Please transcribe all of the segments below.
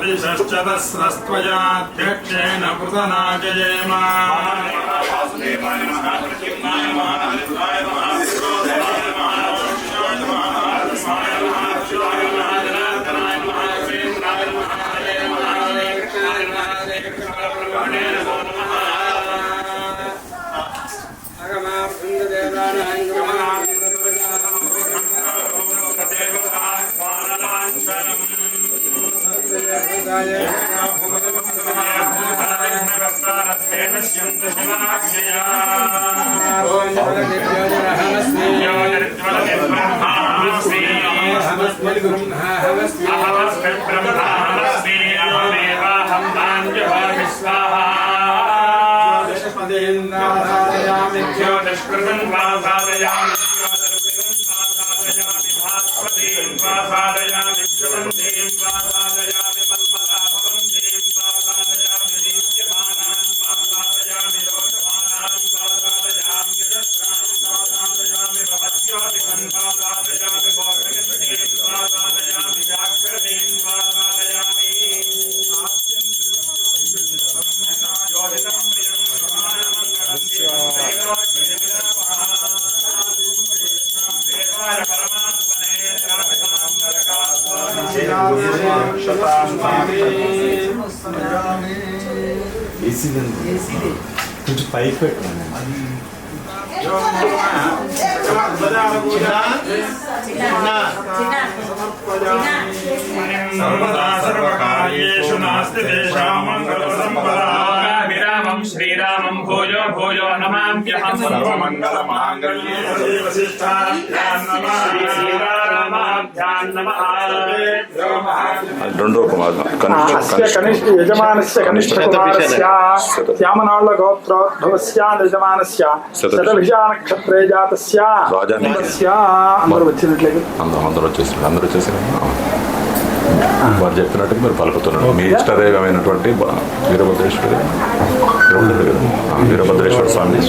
द्विषश्चतस्रस्त्वयाध्यक्षेण कृतनाजयेम కొంచెం పైకి పెట్టండి. విరామం శ్రీరామం భూయో భూయో నమామ్యహం సర్వమంగళమాంగళ్యే రెండో కుమార్ కనిష్ఠ యజమానస్య కనిష్ఠ కుమారస్య శ్యామనాళ గోత్రోద్భవస్య యజమానస్య శతభిషా నక్షత్రే జాతస్య అందరూ వచ్చినట్లేదు. అందరూ వచ్చేసారు. వారు చెప్పినట్టు మీరు పలుకుతున్నారు. మీ ఇష్టదైవమైనటువంటి వీరభద్రేశ్వర స్వామి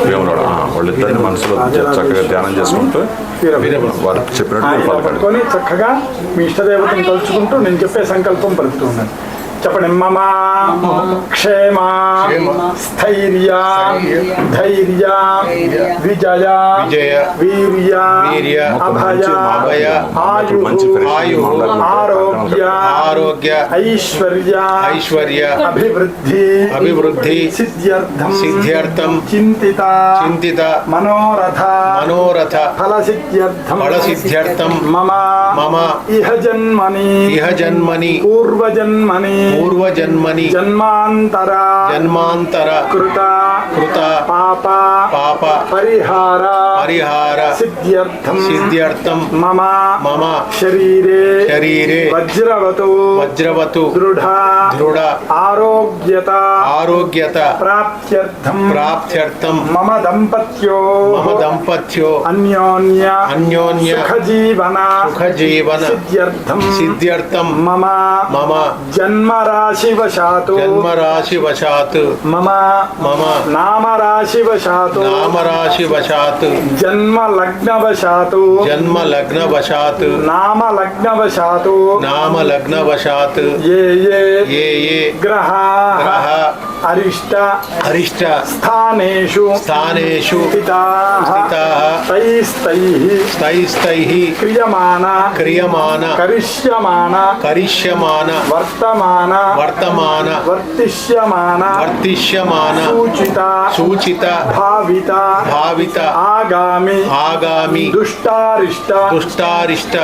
వేములవాడ వాళ్ళిద్దరిని మనసులో చక్కగా ధ్యానం చేసుకుంటూ వారు చెప్పినట్టు పలకండి. చక్కగా మీ ఇష్టదేవతను తలుచుకుంటూ నేను చెప్పే సంకల్పం పలుకుతూ ఉన్నాను. చెప్పండి. మమ క్షేమ స్థైర్య ధైర్య విజయ వీర్య అభయ ఆయు ఆరోగ్య ఐశ్వర్య అభివృద్ధి సిద్ధ్యర్థం చింతిత మనోరథ ఫలసిద్ధ్యర్థం మమ ఇహ జన్మని పూర్వజన్మని జన్మాంతర కృత పాప పరిహార సిద్ధ్యర్థం మమ శరీరే వజ్రవతు దృఢ ఆరోగ్యత ప్రాప్త్యర్థం మమ దంపత్యో అన్యోన్య సుఖజీవన సిద్ధ్యర్థం మమ జన్మరాశివశాత్ మమ నామరాశివశాత్ జన్మలగ్నవశాత్ నామలగ్నవశాత్ ఏ గ్రహ అరిష్ట స్థానేషు స్థితాః క్రియమాణ కరిష్యమాణ వర్తమాన వర్తిష్యమాన సూచిత భావిత ఆగామి దుష్టారిష్ట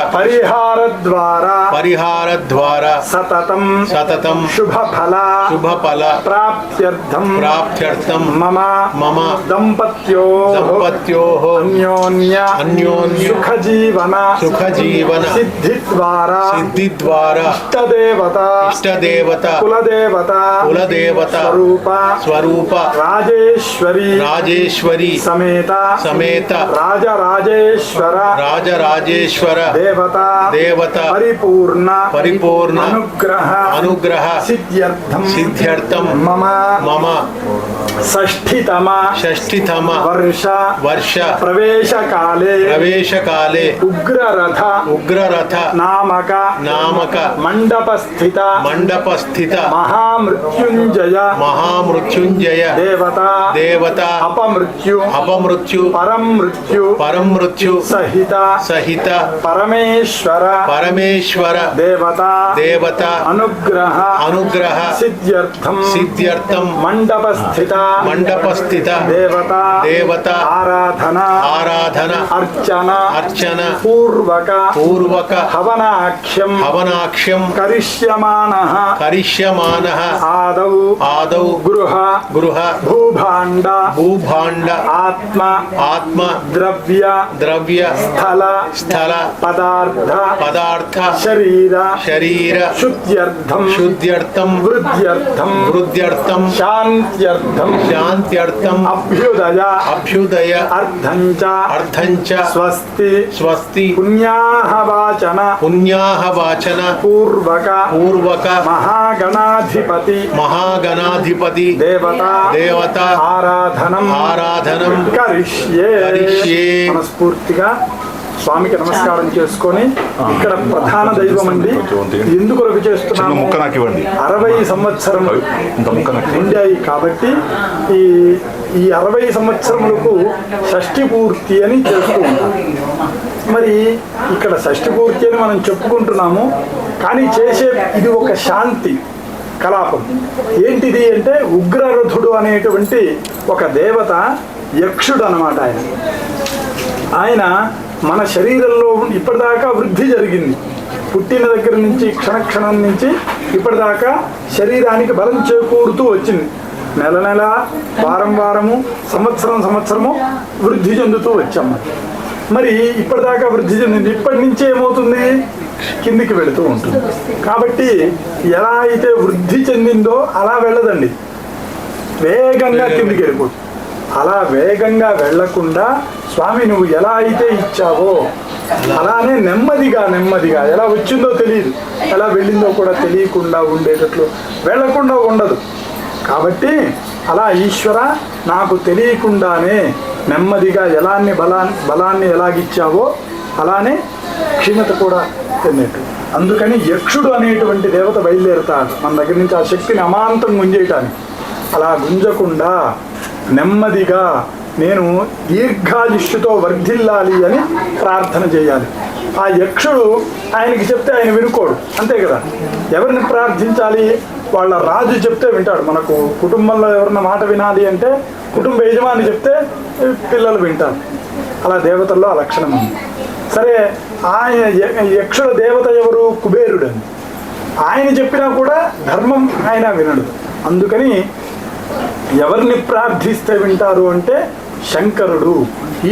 పరిహార ద్వారా సతతం శుభఫల ప్రాప్త్యర్థం మమ దంపత్యోః అన్యోన్య సుఖజీవన సిద్ధి ద్వారా ఇష్టదేవత కులదేవత స్వరూప రాజేశ్వరి సమేత రాజరాజేశ్వర దేవత పరిపూర్ణ అనుగ్రహ సిద్ధ్యర్థం మమ షష్ఠితమ వర్ష ప్రవేశకాలే ఉగ్రరథ నామక మండపస్థిత మహామృత్యుంజయ దేవత అపమృత్యు పరమృత్యు సహిత పరమేశ్వర దేవత అనుగ్రహ సిద్ధ్యర్థం మండపస్థిత దేవత ఆరాధన అర్చన పూర్వక హవనాఖ్యం కరిష్యమానః ఆదౌ గృహ భూభాండ ఆత్మ ద్రవ్య స్థల పదార్థ శరీర శుద్ధ్యర్థం వృద్ధ్యర్థం శాంత్యర్థం అభ్యుదయ అర్థంచ స్వస్తి పుణ్యాహవాచన పూర్వక మహాగణాధిపతి దేవత ఆరాధనం కరిష్యే. మనస్ఫూర్తిగా స్వామికి నమస్కారం చేసుకొని ఇక్కడ ప్రధాన దైవం అండి. ఎందుకు చేస్తున్నాము, 60 సంవత్సరములు ఉండాయి కాబట్టి ఈ 60 సంవత్సరములకు షష్ఠి పూర్తి అని చేస్తూ ఉంటాం. మరి ఇక్కడ షష్ఠి పూర్తి అని మనం చెప్పుకుంటున్నాము, కానీ చేసే ఇది ఒక శాంతి కలాపం. ఏంటిది అంటే ఉగ్రరథుడు అనేటువంటి ఒక దేవత, యక్షుడు అన్నమాట. ఆయన మన శరీరంలో ఇప్పటిదాకా వృద్ధి జరిగింది. పుట్టిన దగ్గర నుంచి క్షణక్షణం నుంచి ఇప్పటిదాకా శరీరానికి బలం చేకూరుతూ వచ్చింది. నెల వారము సంవత్సరము వృద్ధి చెందుతూ వచ్చాము. మరి ఇప్పటిదాకా వృద్ధి చెందింది, ఇప్పటి నుంచి ఏమవుతుంది, కిందికి వెళుతూ ఉంటుంది. కాబట్టి ఎలా అయితే వృద్ధి చెందిందో అలా వెళ్ళదండి, వేగంగా కిందికి వెళ్ళిపోతుంది. అలా వేగంగా వెళ్లకుండా స్వామి నువ్వు ఎలా అయితే ఇచ్చావో అలానే నెమ్మదిగా ఎలా వచ్చిందో తెలియదు, ఎలా వెళ్ళిందో కూడా తెలియకుండా ఉండేటట్లు వెళ్లకుండా ఉండదు. కాబట్టి అలా ఈశ్వర నాకు తెలియకుండానే నెమ్మదిగా బలాన్ని ఎలాగిచ్చావో అలానే క్షీణత కూడా తిన్నట్టు. అందుకని యక్షుడు అనేటువంటి దేవత బయలుదేరుతాడు మన దగ్గర నుంచి ఆ శక్తిని అమాంతం గుంజేయటానికి. అలా గుంజకుండా నెమ్మదిగా నేను దీర్ఘాయుష్యుతో వర్ధిల్లాలి అని ప్రార్థన చేయాలి. ఆ యక్షుడు ఆయనకి చెప్తే ఆయన వినుకోడు, అంతే కదా. ఎవరిని ప్రార్థించాలి, వాళ్ళ రాజు చెప్తే వింటాడు. మనకు కుటుంబంలో ఎవరన్నా మాట వినాలి అంటే కుటుంబ యజమాని చెప్తే పిల్లలు వింటారు. అలా దేవతల్లో ఆ లక్షణం ఉంది. సరే, ఆయన యక్షుల దేవత ఎవరు, కుబేరుడు అని. ఆయన చెప్పినా కూడా ధర్మం ఆయన వినడు. అందుకని ఎవరిని ప్రార్థిస్తే వింటారు అంటే శంకరుడు,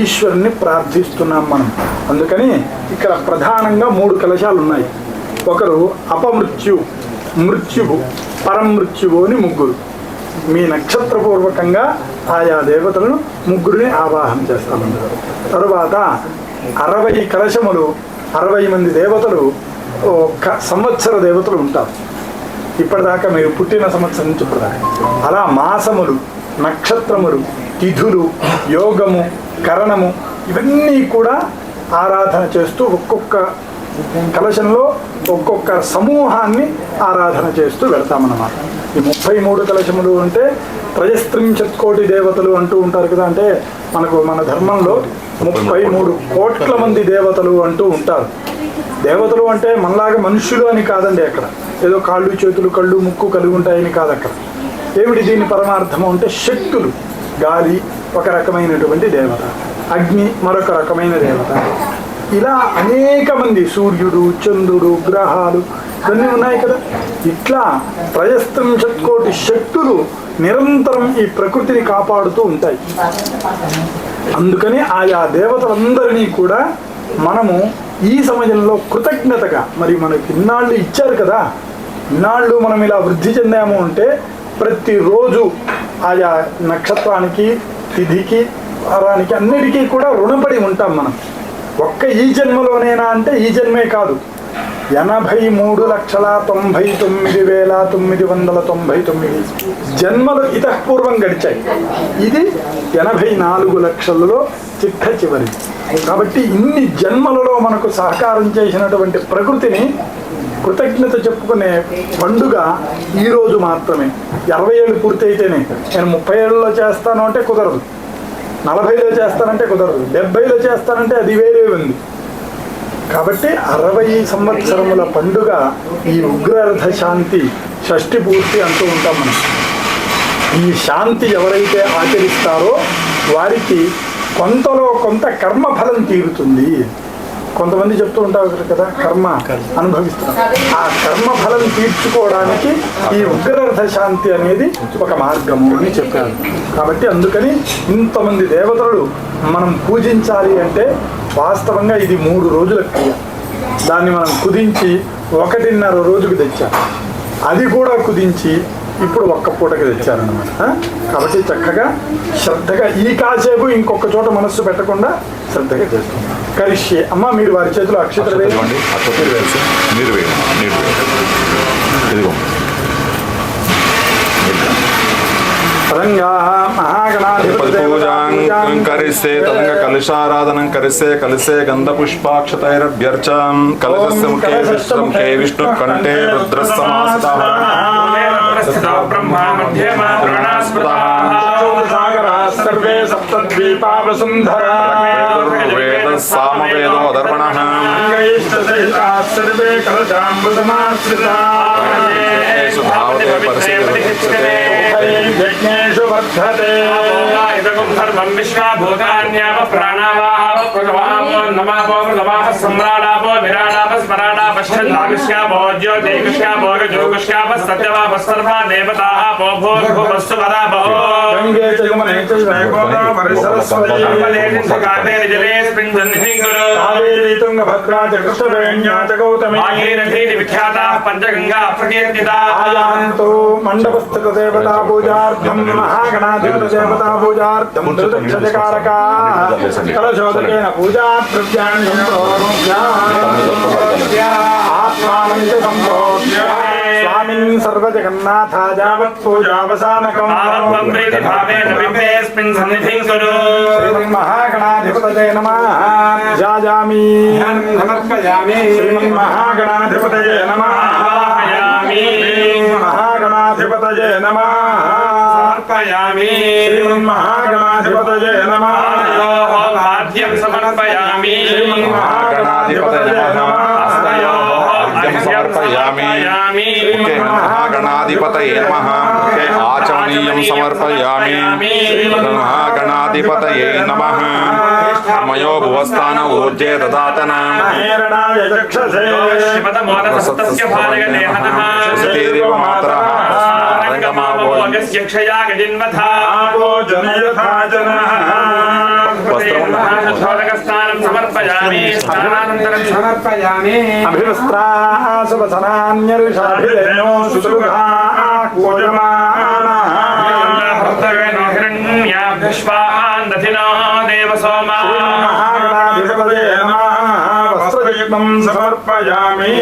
ఈశ్వరుని ప్రార్థిస్తున్నాం మనం. అందుకని ఇక్కడ ప్రధానంగా 3 కలశాలు ఉన్నాయి. ఒకరు మృత్యువు, పరమృత్యువు అని 3. మీ నక్షత్రపూర్వకంగా ఆయా దేవతలను 3ని ఆవాహన చేస్తామన్నారు. తరువాత 60 కలశములు, 60 మంది దేవతలు, సంవత్సర దేవతలు ఉంటారు. ఇప్పటిదాకా మీరు పుట్టిన సంవత్సరం నుంచి ఇప్పటిదాకా అలా మాసములు, నక్షత్రములు, తిథులు, యోగము, కరణము ఇవన్నీ కూడా ఆరాధన చేస్తూ ఒక్కొక్క కలశంలో ఒక్కొక్క సమూహాన్ని ఆరాధన చేస్తూ వెళ్తామన్నమాట. ఈ 33 కలశములు అంటే 33 కోటి దేవతలు అంటూ ఉంటారు కదా. అంటే మన ధర్మంలో 33 కోట్ల మంది దేవతలు అంటూ ఉంటారు. దేవతలు అంటే మనలాగా మనుషులు అని కాదండి. అక్కడ ఏదో కాళ్ళు చేతులు కళ్ళు ముక్కు కలిగి ఉంటాయని కాదు. అక్కడ ఏమిటి దీని పరమార్థము అంటే శక్తులు. గాలి ఒక రకమైనటువంటి దేవత, అగ్ని మరొక రకమైన దేవత, ఇలా అనేక మంది, సూర్యుడు, చంద్రుడు, గ్రహాలు ఇవన్నీ ఉన్నాయి కదా. ఇట్లా 33 కోటి శక్తులు నిరంతరం ఈ ప్రకృతిని కాపాడుతూ ఉంటాయి. అందుకని ఆయా దేవతలందరినీ కూడా మనము ఈ సమయంలో కృతజ్ఞతగా, మరి మనకి ఇన్నాళ్ళు ఇచ్చారు కదా, ఇన్నాళ్ళు మనం ఇలా వృద్ధి చెందాము అంటే ప్రతిరోజు ఆయా నక్షత్రానికి, తిథికి, వారానికి అన్నిటికీ కూడా రుణపడి ఉంటాం మనం. ఒక్క ఈ జన్మలోనేనా అంటే ఈ జన్మే కాదు, 83,99,999 జన్మలు ఇతపూర్వం గడిచాయి. ఇది 84 లక్షలలో చిట్ట చివరి. కాబట్టి ఇన్ని జన్మలలో మనకు సహకారం చేసినటువంటి ప్రకృతిని కృతజ్ఞత చెప్పుకునే పండుగ ఈరోజు మాత్రమే. 60 ఏళ్ళు పూర్తి అయితేనే నేను 30 ఏళ్ళలో చేస్తాను అంటే కుదరదు, 40లో చేస్తానంటే కుదరదు, 70లో చేస్తానంటే అది వేరే ఉంది. కాబట్టి 60 సంవత్సరముల పండుగ ఈ ఉగ్రరథ శాంతి షష్ఠి పూర్తి అంటూ ఉంటాం మనం. ఈ శాంతి ఎవరైతే ఆచరిస్తారో వారికి కొంతలో కొంత కర్మఫలం తీరుతుంది. కొంతమంది చెప్తూ ఉంటారు కదా, కర్మ అనుభవిస్తారు. ఆ కర్మఫలం తీర్చుకోవడానికి ఈ ఉగ్రరథ శాంతి అనేది ఒక మార్గము అని చెప్పారు. కాబట్టి అందుకని ఇంతమంది దేవతలు మనం పూజించాలి అంటే వాస్తవంగా ఇది 3 రోజుల క్రియ. దాన్ని మనం కుదించి 1.5 రోజుకు తెచ్చాం. అది కూడా కుదించి ఇప్పుడు ఒక్క పూటకి తెచ్చారనమాట. కాబట్టి చక్కగా శ్రద్ధగా ఈ కాసేపు ఇంకొక చోట మనస్సు పెట్టకుండా శ్రద్ధగా చేస్తాం. కరిష్యే అమ్మ, మీరు వారి చేతిలో అక్షతలు వేయండి. మీరు వేయండి. ఇదిగో కరిస్తే తదంగ కలశారాధనం కలిసే గంధ పుష్పాక్షతైరభ్యర్చం కలశస్య ముఖే విష్ణు కంఠే రుద్రస్సమాస్తః బ్రహ్మా మధ్యమా ప్రాణస్పృతః సర్వే సప్తద్వీపా వసుంధరా సామవేదో అధర్వణః సర్వే కలశాంబుసమాశ్రితాః భావతే పరిసేవతే యజ్ఞేషు వర్ధతే ఇదగం సర్వం విశ్వభూతాన్యావ ప్రాణావాహ భగవాన్ నమః నమః సమ్రాడాపో విరాడాప స్మరాడాప ఛందావిష్యాపో జ్యోతిష్యాపో యోగష్యాప సత్యవాప సర్వా దేవతాః పోభో భూవస్సు వరాపో గంగే జగమనే చైగోదా పరిసరస్వతి అమలేని సకాతే జలే స్పింజన్నిధిం గురు కావేరీ తుంగభద్రా చ కృష్ణవేణ్యా చ గౌతమి భాగీరథీ విఖ్యాతాః పంచగంగా ప్రకీర్తితాః ఆయాంతో మండపస్థిత దేవతా పూజార్థం మహాగణాధిపత దేవతా పూజార్థం దుర్దక్షజకారకాః కలశోదకేన పూజా ద్రవ్యాణి సంప్రోక్ష్య ఆత్మానం చ సంప్రోక్ష్య స్వామిన్ సర్వజగన్నాథ యావత్ పూజావసానకం ప్రీతి భావేన బింబేస్మిన్ సన్నిధిం గురు శ్రీమన్మహాగణాధిపతయే నమః జాయామి సమర్పయామి శ్రీమన్మహాగణాధిపతయే నమః మహాగణాధిపతయే నమః సమర్పయామి శ్రీమన్మహాగణాధిపతయే నమః భాగ్యం సమర్పయామి శ్రీమన్మహాగణాధిపతయే నమః సమర్పయామి మహాగణాధిపతయే నమః ఆచమనీయం సమర్పయామి మహాగణాధిపతయే నమః మయో భువస్థాన ఊర్జే దదాతన శివతమోదసప్తస్య భారగదేహనః సతీరివ మాతరః రంగమావో క్షయా గజిన్వథా వస్త్రం సమర్పయామి స్నానానంతరం సమర్పయామి అభివస్త్రాసువసనాన్యరుషాభిరేణో శుశ్రుఘా కూజమానః పుష్పాన్ దధినో దేవ సోమా మహాగణాధిపతయే నమః వస్త్రయుగ్మం సమర్పయామి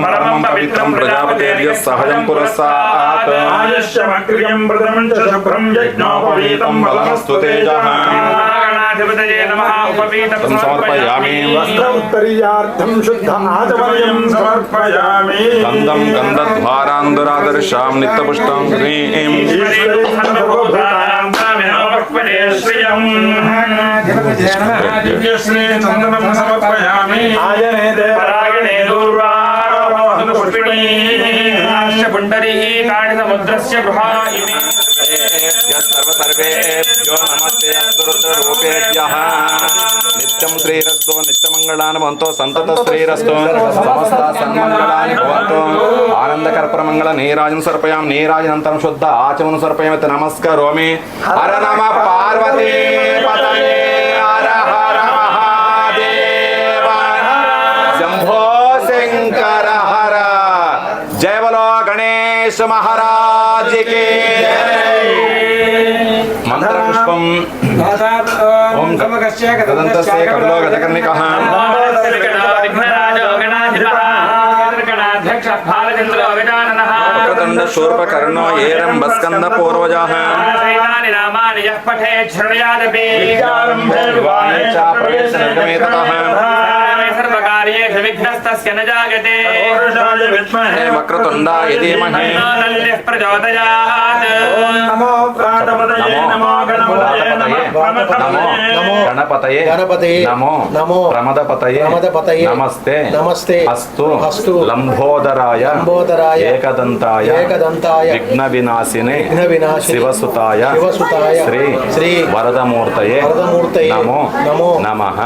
పరమం పవిత్రం ప్రజాపతేర్య సహజం పురస్సాత్ ఆయుష్యమగ్ర్యం ప్రథమం చ శుభ్రం యజ్ఞోపవీతం బలమస్తు తేజః మహాగణాధిపతయే నమః ఉపవీతం సమర్పయామి వస్త్రోత్తరీయార్థం శుద్ధ ఆచమనీయం సమర్పయామి గంధం గంధద్వారాంధురాదర్శాం నిత్యపుష్టం హ్రీం ఆయనే పరాయణే పుండరీకాణి సముద్రస్య గృహాయిని సర్వేభ్యో నమస్తే అస్తురూపేభ్యః నిత్యం శ్రీరస్తో నిత్యమంగళాని భవంతో సంతత శ్రీరస్తో సమస్త సన్మంగళాని భవంతో ఆనందకర్పరమంగళ నీరాజం సమర్పయాం నీరాజనంతరం శుద్ధ ఆచమనం సమర్పయామి నమస్కరోమి హర నమ పార్వతీ పతయే హర హర మహాదేవ శంభో శంకర హర జయ బలో గణేశ మహారాజ్ కి మంత్రపుష్పం ఓం గదంతస్య కపిలో గజకర్ణికః విఘ్నరాజో గణాధిపః भालचन्द्रो विजाननः वक्रतुण्ड शूर्पकर्णो एरम्बस्कन्द पूर्वजः एतानि नामानि यः पठेत् शृणुयादपि विवाहे च प्रवेशनिर्गमे ततः सर्वकार्येषु विघ्नस्तस्य न जायते वक्रतुण्डाय धीमहि तन्नः प्रचोदयात् नमो प्रातपतये नमो गणपतये नमो प्रमदपतये नमस्ते अस्तु लंबोदराय एकदंताय विघ्नविनाशिने शिवसुताय श्री वरदमूर्तये नमो नमः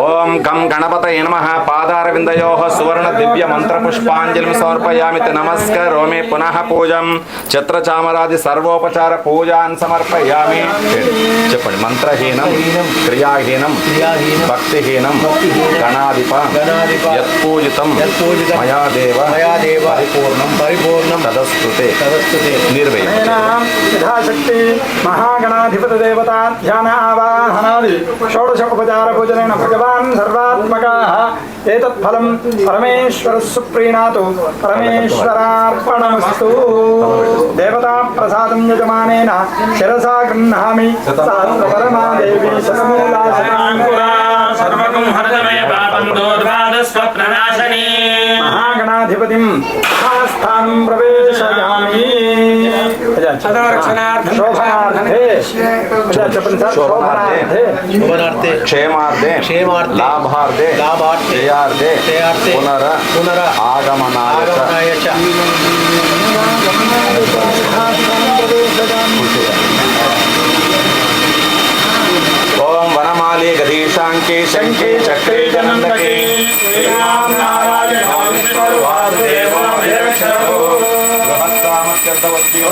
ओम गं गणपतये नमः पादारविन्दयोः सुवर्ण दिव्य मंत्र पुष्पांजलिं समर्पयामि नमस्करोमि पुनः पूजं छत्रचामरादि सर्वोपचार पूजान् समर्पयामि చెప్పండి మంత్రహీనం క్రియాహీనం భక్తిహీనం గణాధిప యత్పూజితం మయా దేవ పరిపూర్ణం తదస్తుతే నిర్వయం యథాశక్తి మహాగణాధిపతి దేవతా ధ్యాన ఆవాహనాది షోడశ ఉపచార పూజనేన భగవాన్ సర్వాత్మకాః ఏతత్ ఫలం పరమేశ్వరస్సు సుప్రీణాతు పరమేశ్వరార్పణమస్తు దేవతా ప్రసాదం యజమానేన శిరసా గృహ్ణామి సహస్రపరమాదేవి శతమూలా శతాంకురా सर्वगुं हरदमय पापं दोर्वादस्वप्ननाशनी महागणाधिपतिं स्थानं प्रवेशयामि शोभनार्थे क्षेमार्थे लाभार्थे जयार्थे पुनर आगमनाय च ओम वनमाली गदीशांके शंके चक्रे जनन्दके श्रीराम नारायण वासुदेवो विरक्षणो बृहत्सामस्यर्धवत्यो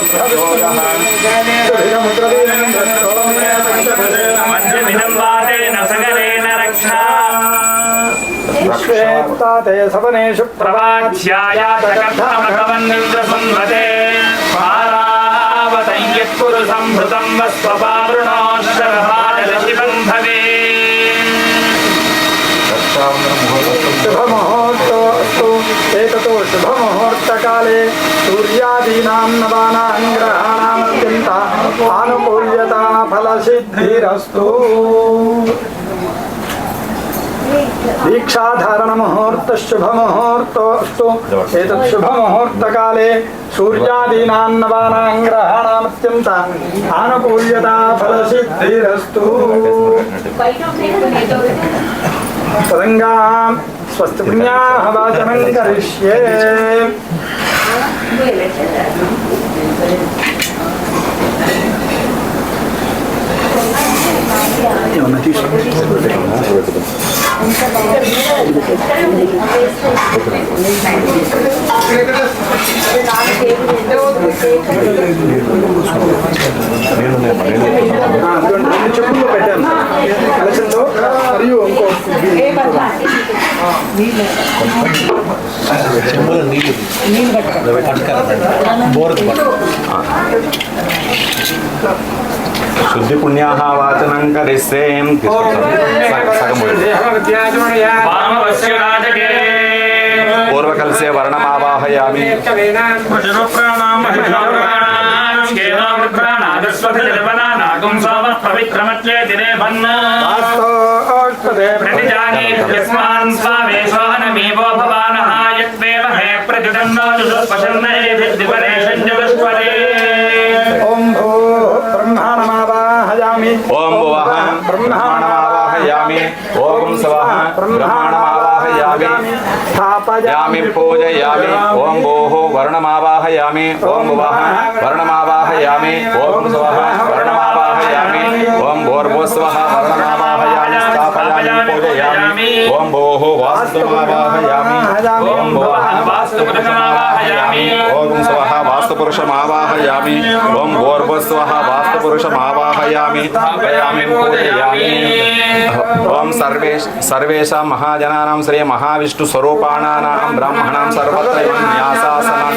मध्यमिदं सकलेन रक्षा ते सवनेषु प्रवाच्यायातकथमकवन्निन्द्रसंहते पारावतय्यत्कुरु संभृतं वस्वपावृणोश्चरभाजलशिबन्धवे शुभमुहूर्तोऽस्तु एततो शुभमुहूर्तकाले सूर्यादीनां नवानां ग्रहाणामत्यन्त आनुकूल्यता फलसिद्धिरस्तु दीक्षाधारण मुहूर्त शुभ मुहूर्तोऽस्तु एतत् शुभ मुहूर्तकाले सूर्यादीनां नवानां ग्रहाणामत्यन्त आनुकूल्यता फलसिद्धिरस्तु तदङ्गां स्वस्ति पुण्याः वाचनं करिष्ये చెప్పులు పెట్టాను కలశంలో మరియు ఇంకో शुद्धि पुण्याः वाचनं करिष्यें पूर्वकलसे वर्णमावाहयामि पवित्रमत्ये दिने प्रतिजानीस्मान् स्वामेशोहनमेवो भवानः यत्वेव हे प्रतिदन्नो जुषुष्पशन्नयेधिपरेशञ्जगस्वरे ओम भो ब्रह्माणमावाहयामि ओम भुवः ब्रह्माणमावाहयामि ओम स्वः ब्रह्माणमावाहयामि स्थापयामि पूजयामि ओम भोः वर्णमावाहयामि ओम भुवः वर्णमावाहयामि ओम स्वः वर्णमावाहयामि ओम भोर्भुस्वः वर्णमावाहयामि स्थापयामि पूजयामि ओम भोः वास्तुमावाहयामि ओम भुवः वास्तुपुरुषमावाहयामि ओम स्वः वास्तुपुरुषमावाहयामि ओम भोर्भुस्वः वास्तुपुरुषमावाहयामि स्थापयामि पूजयामि ओम सर्वेषां महाजनानां श्री महाविष्णु स्वरूपाणानां ब्राह्मणां सर्वत्र न्यासासनं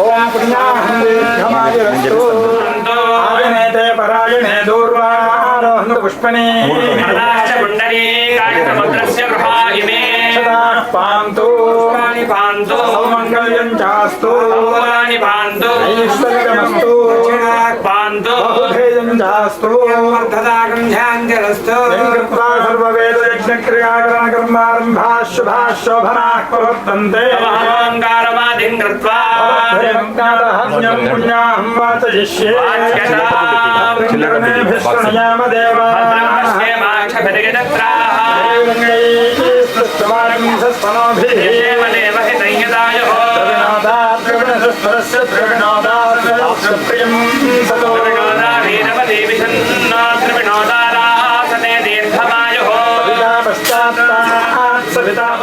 ओम पुण्याहं परायणे दूर्वारोहन्तु पुष्पणे पुण्डरीकाय समुद्रस्य गृहा इमे पान्तु पान्तु सौमङ्गल्यं चास्तु पान्तु ऐश्वर्यमस्तु पान्तु बहुधेयं चास्तु वर्धतागन्ध्याञ्जलस्तु कृत्वा सर्ववेदयज्ञक्रियाकरणकर्मारम्भाः शुभाः शोभनाः प्रवर्तन्ते अहङ्कारवादिं कृत्वा भयङ्कारहन्यं पुण्याहं वाचयिष्ये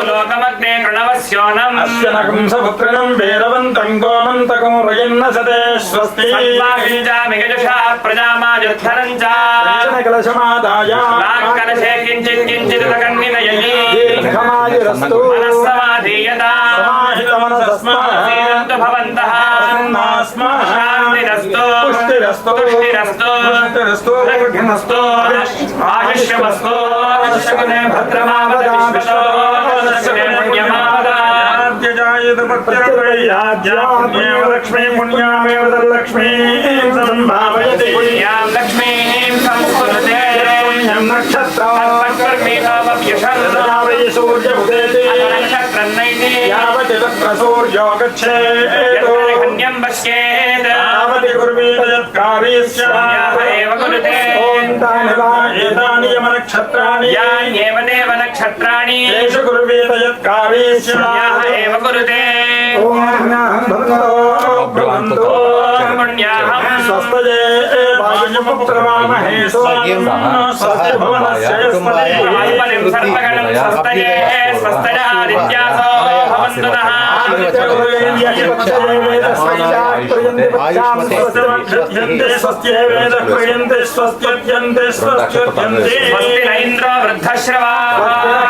लोकमग्ने प्रणवस्योनम् अस्यनकं सपुत्रिणं वेरवन्तं गोमन्तकं रयन्न सते स्वस्ति प्रजामायुद्धरं च कलशमादाय कलशे किञ्चित् किञ्चित् कन्निनयि दीर्घमायुरस्तु मनस्समाधीयता समाहितमनसस्मात् भवन्तः शान्तिरस्तु पुष्टिरस्तु पुष्टिरस्तु पुष्टिरस्तु दीर्घमस्तु आयुष्यमस्तु शकुने भद्रमावदविश्वतो लक्ष्मी पुण्यामेव लक्ष्मी संभावयति पुण्यां लक्ष्मीं संस्कुरुते पुण्यं नक्षत्रमेवावभ्यशन्दावै सूर्यमुदेति नक्षत्रन्नैति यावति तत्र सूर्यो गच्छेत् कन्यं पश्येत् यावति कुर्वीत यत्कार्ये स्यात् एव कुरुते तानि वा एतानि यमनक्षत्राणि यान्येव देव नक्षत्राणि येषु कुर्वीत यत्कार्ये स्यात् एव कुरुते ॐ भ्रवन्तु पुण्याहं स्वस्तये वायुपुत्रमामहे स्वस्ति भुवनस्य आत्मनिं सर्वगणं स्वस्तये स्वस्तयादित्यासो भवन्तु नः स्वस्ति न इन्द्रो वृद्धश्रवाः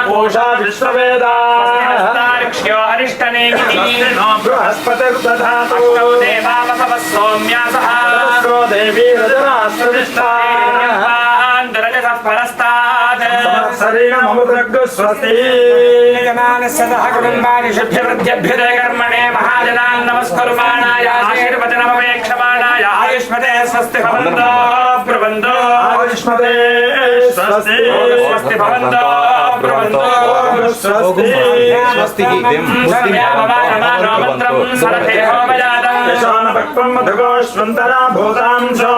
कोशा विश्ववेदार्क्ष्यो अरिष्टनेमिति बृहस्पतिर्दधातु देवा वसवः सोम्यासः देवी रजनास्त्रनिष्ठा रजसः परस्तात् स्वस्ति यजमानस्यतः कुटुम्बानि शुद्ध्यवृद्ध्यभ्युदय कर्मणे महाजनान् नमस्कुर्वाणाय आशीर्वचनमपेक्षमाणाय आयुष्मते स्वस्ति भवन्तो ब्रुवन्तो आयुष्मते स्वस्ति स्वस्ति भवन्तो ब्रुवन्तो स्वस्ति स्वस्ति मंत्रं सरथे होमजातं यशानपक्वं मधुगोष्वन्तरा भूतांशो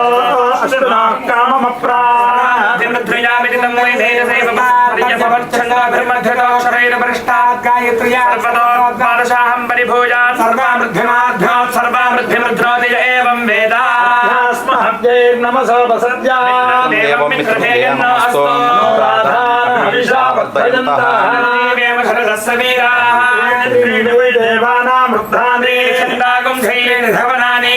अश्विना काममप्राप्तिर्मध्वयामिति तं वै तेजसेव पर्यभवच्छन्दोभिर्मध्यतोऽक्षरैर्परिष्टात् गायत्र्या सर्वतोद्वादशाहं परिभूयात् सर्वामृद्धिमाध्यात् सर्वामृद्धिमध्रोति एवं वेद नमसोपसद्या देवं मित्रधेयन्नास्तु देवेव शरदस्य वीराः देवानामृद्धानि छन्दागुं धैर्येण धवनानि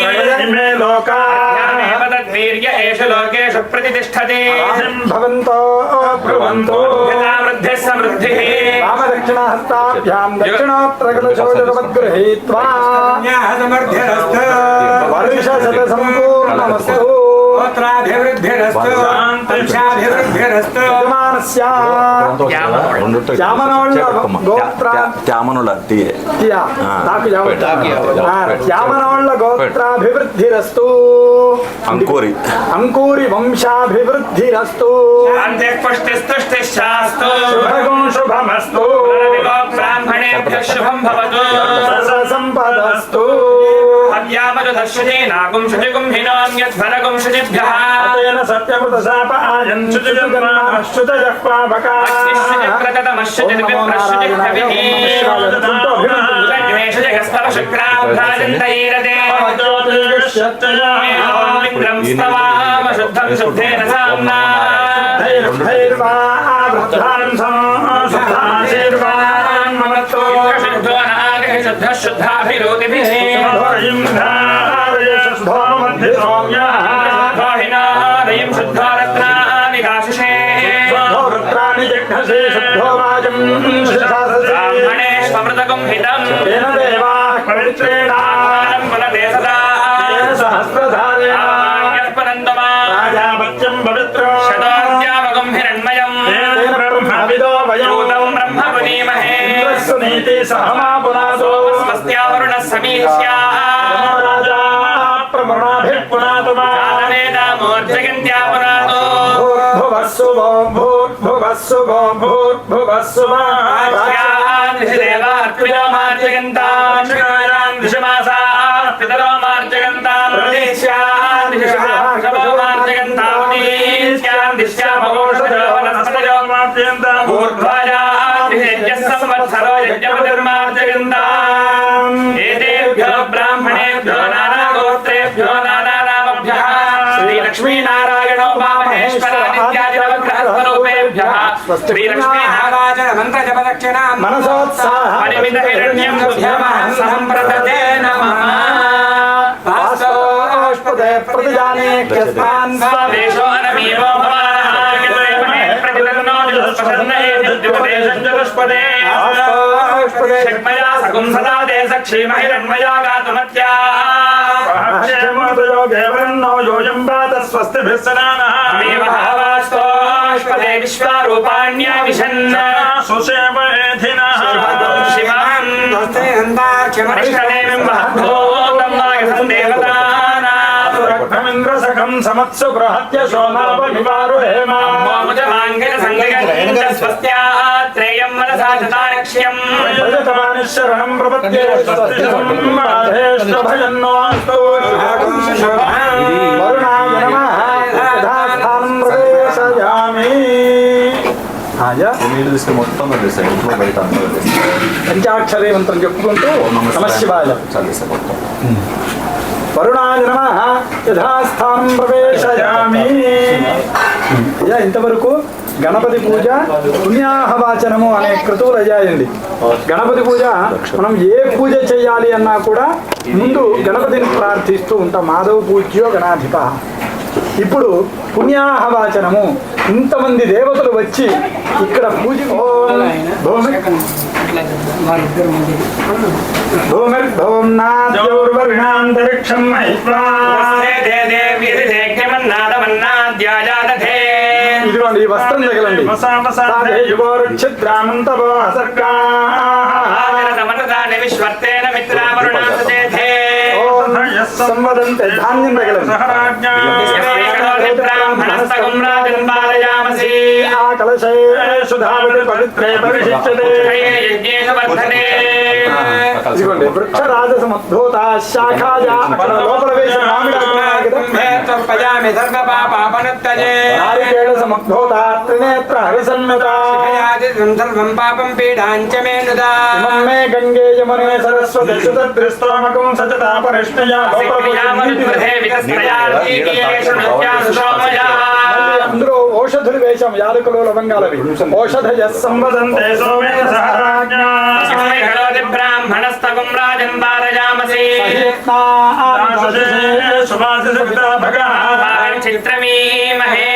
मे लोकाः तद्वीर्य एषु लोकेषु प्रतिष्ठति भवन्तो ब्रुवन्तो यथा वृद्धिः समृद्धिः वामदक्षिणहस्ताभ्यां दक्षिणोत्तरकलशो जगवद्गृहीत्वा वर्षशतसम्पूर्णमस्तु गोत्राभिवृद्धिरस्तु वंशाभिवृद्धिरस्तु యామనోళ్ళ గోత్ర యామనోళ్ళ గోత్రాభివృద్ధిరస్తు అంకూరి వంశాభివృద్ధిరస్తు అంత్యపుష్టిస్తుష్టిశ్చాస్తు శుభగం శుభమస్తు బ్రాహ్మణేభ్యः శుభం భవతు సంపదస్తు అవ్యామరుధశ్రుజేనాగుం శుచిగుం హినాన్యధ్వరగుం శుచిభ్యः తేన సత్యమృత శాప ఆయం శుచిజగన్నాశ్రుతయః పావకా ब्राह्मणेष्वमृतकं हितं तेन देवाः पवित्रेण सहस्रधारेण राजापत्यं पवित्र शताद्यावकं हिरण्मयम् सहमा पुनातो स्वस्त्यावरुणः समीक्ष्या राजा प्रमणाभिः पुनातमा वेदामोर्जगन्त्या पुनातो भूर्भुवस्सुभो भूर्भुवस्सुभो भूर्भुवस्सुभो देवार्पितोमार्जगन्ताम् श्रीराम् दिशमासाः पितरोमार्जगन्ताम् प्रदेश्याम् दिशमार्जगन्ताम् नीश्याम् दिश्यामोषधोवनस्तयोमार्जगन्ताम् ऊर्ध्वायाम् दिशेज्यः संवत्सरो यज्ञपतिर्मार्जगन्ताम् एतेभ्यो ब्राह्मणेभ्यो नानागोत्रेभ्यो नानानामभ्यः श्रीलक्ष्मीनारायणो मामहेश्वरादित्यादिनवग्रहस्वरूपेभ्यः श्रीलक्ष्मीनारायण मन्त्रजपदक्षिणाम् मनसोत्साह परिमितहिरण्यं बुद्ध्यमहं सम्प्रदते नमः वास्तोष्पदे प्रतिजाने ह्यस्मान् स्वादेशो अनमीवो भवानः यद्रेमहे प्रतिदन्नो जुष्पदन्नये दिद्युपदेशञ्जलुष्पदे वास्तोष्पदे षट्मया सकुं सदा ते सक्षीमहिरण्मया गातुमत्या क्षेमोदयो देवन्नो योऽयं वात स्वस्तिभिः सदानः अमेवः वास्तोष्पदे विश्वारूपाण्या विशन् सुसेवयेधिनः शिवम् हरिष्ठदेवीं महद्भूतं नायकं देवतानाम् रक्तमिन्द्रसखं समत्सु बृहत्य सोमापनिवारुहेम स्वस्त्यात्रेयं मनसा चतारक्ष्यम् भजतमानिः शरणं प्रपद्ये स्वस्तिभजन्नोऽस्तु वरुणाय नमः यथास्थानं प्रवेशयामि आजा నీళ్ళు తీసుకుని మొత్తం వదిలేస్తాయి ఇంట్లో బయట అంతా వదిలేస్తాయి పంచాక్షరీ మంత్రం చెప్పుకుంటూ నమశివాయ చల్లేస్తాయి మొత్తం వరుణాయ నమః యథాస్థానం ప్రవేశయామి. అయ్యా ఇంతవరకు గణపతి పూజ పుణ్యాహవాచనము అనే క్రతువులు అయ్యాయండి. గణపతి పూజ మనం ఏ పూజ చేయాలి అన్నా కూడా ముందు గణపతిని ప్రార్థిస్తూ ఉంటాం. మాధవ పూజ్యో గణాధిప. ఇప్పుడు పుణ్యాహవాచనము ఇంతమంది దేవతలు వచ్చి ఇక్కడ పూజ భూమిర్భవం నాద్యౌర్వరుణాంతరిక్షం ఇదిగోండి ఈ వస్త్రం తగలండి. సంవదంతే ధాన్యం తగలండి. ఆ కలశే సుధావతి పవిత్రే పరిశిష్యతే. ఇదిగోండి వృక్షరాజసముద్భూత శాఖాయ లోపల వేసిన నారికేళ సముద్భూత త్రినేత్ర హరిసన్మిత మే గంగే యమునే సరస్వతి సుతద్రిస్తోమకం సచతా పరిష్ణయా అందరూ ఔషధులు వేశాం. యాలకులు లవంగాలవి ఔషధయ సంవదంతే సోమేన సహరాజ్ఞా బ్రాహ్మణస్తకం రాజన్ పారయామసి చిత్రమీమహే